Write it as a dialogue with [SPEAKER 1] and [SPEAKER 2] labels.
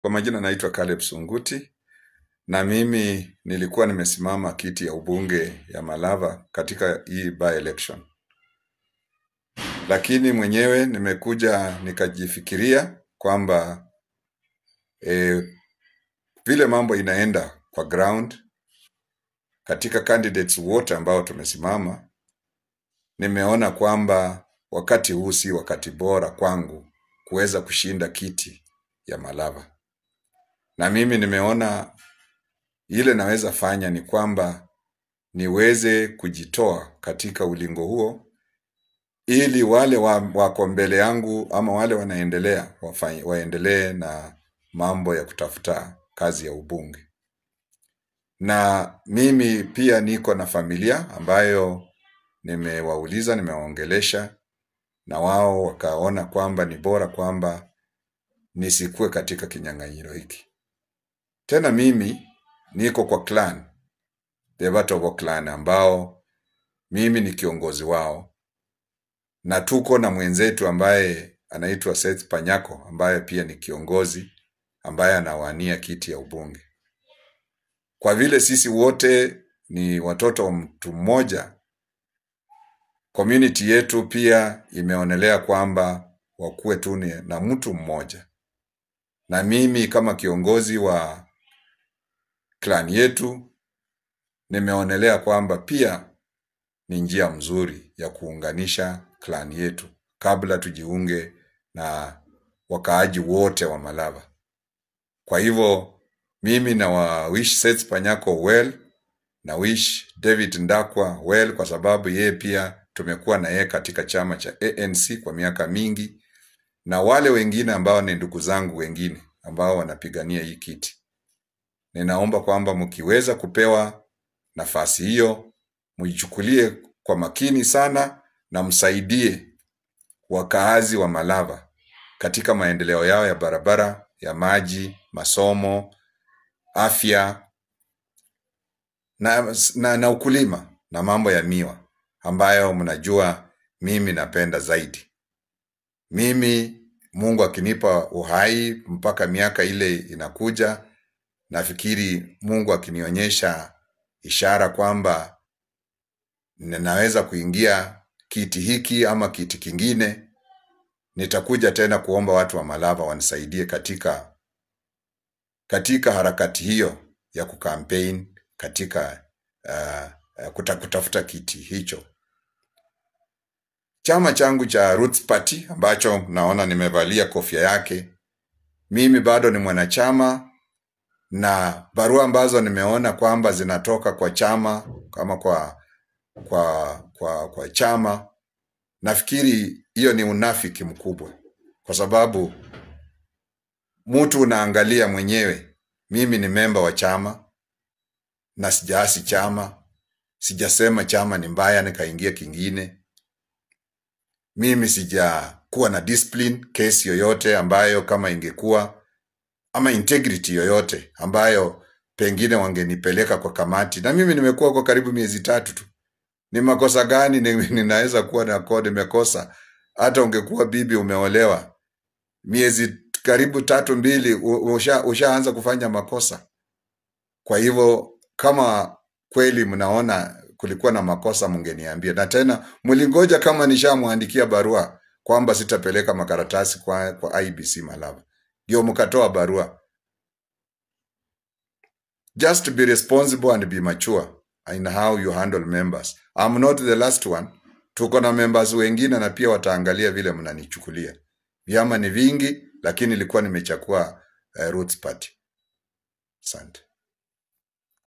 [SPEAKER 1] Kwa majina naitwa Caleb Sunguti na mimi nilikuwa nimesimama kiti ya ubunge ya Malava katika hii by election. Lakini mwenyewe nimekuja nikajifikiria kwamba vile mambo inaenda kwa ground katika candidates wote ambao tumesimama, nimeona kwamba wakati huu si wakati bora kwangu kuweza kushinda kiti ya Malava. Na mimi nimeona ile naweza fanya ni kwamba niweze kujitoa katika ulingo huo, ili wale wako mbele yangu ama wale wanaendelea waendelee na mambo ya kutafuta kazi ya ubunge. Na mimi pia niko na familia ambayo nimewauliza, nimewaongelesha, na wao wakaona kwamba ni bora kwamba nisikue katika kinyang'anyiro hiki. Tena mimi niko kwa clan, the Batogo clan, ambao mimi ni kiongozi wao, na tuko na mwenzetu ambaye anaitwa Seth Panyako ambaye pia ni kiongozi ambaye anawania kiti ya ubunge. Kwa vile sisi wote ni watoto wa mtu mmoja, community yetu pia imeonelea kwamba wakuwe tu na mtu mmoja. Na mimi kama kiongozi wa clan yetu nimeonelea kwamba pia ni njia mzuri ya kuunganisha clan yetu kabla tujiunge na wakaaji wote wa Malava. Kwa hivyo mimi na wish Seth Panyako well, na wish David Ndakwa well, kwa sababu yeye pia tumekuwa na yeye katika chama cha ANC kwa miaka mingi, na wale wengine ambao ni ndugu zangu wengine ambao wanapigania hii kiti. Ninaomba kwamba mkiweza kupewa nafasi hiyo, mjichukulie kwa makini sana na msaidie wakaazi wa Malava katika maendeleo yao ya barabara, ya maji, masomo, afya na ukulima na mambo ya miwa ambayo mnajua mimi napenda zaidi. Mimi Mungu akinipa uhai mpaka miaka ile inakuja, nafikiri Mungu akinionyesha ishara kwamba ninaweza kuingia kiti hiki ama kiti kingine, nitakuja tena kuomba watu wa Malava wanisaidie katika harakati hiyo ya kukampeni katika kutafuta kiti hicho. Chama changu cha Roots Party ambacho naona nimevalia kofia yake, mimi bado ni mwanachama, na barua ambazo nimeona kwamba zinatoka kwa chama kama kwa chama, nafikiri hiyo ni unafiki mkubwa, kwa sababu mtu unaangalia mwenyewe. Mimi ni memba wa chama na sijaasi chama, sijasema chama ni mbaya nikaingia kingine. Mimi sijakuwa na discipline case yoyote ambayo kama ingekuwa, ama integrity yoyote ambayo pengine wangenipeleka kwa kamati, na mimi nimekuwa kwa karibu miezi 3 tu. Ni makosa gani ninaweza kuwa na kodi mekosa? Hata ungekuwa bibi umeolewa, miezi karibu 3-2 ushaanza kufanya makosa. Kwa hivyo kama kweli mnaona kulikuwa na makosa, mngeniambia. Na tena mlingoja kama nishamuandikia barua kwamba sitapeleka makaratasi kwa IEBC Malava, ndio mkatoa barua. Just be responsible and be mature in how you handle members. I'm not the last one. Tuko na members wengine na pia wataangalia vile mnanichukulia. Vyama ni vingi, lakini nilikuwa nimechagua Roots Party. Asante.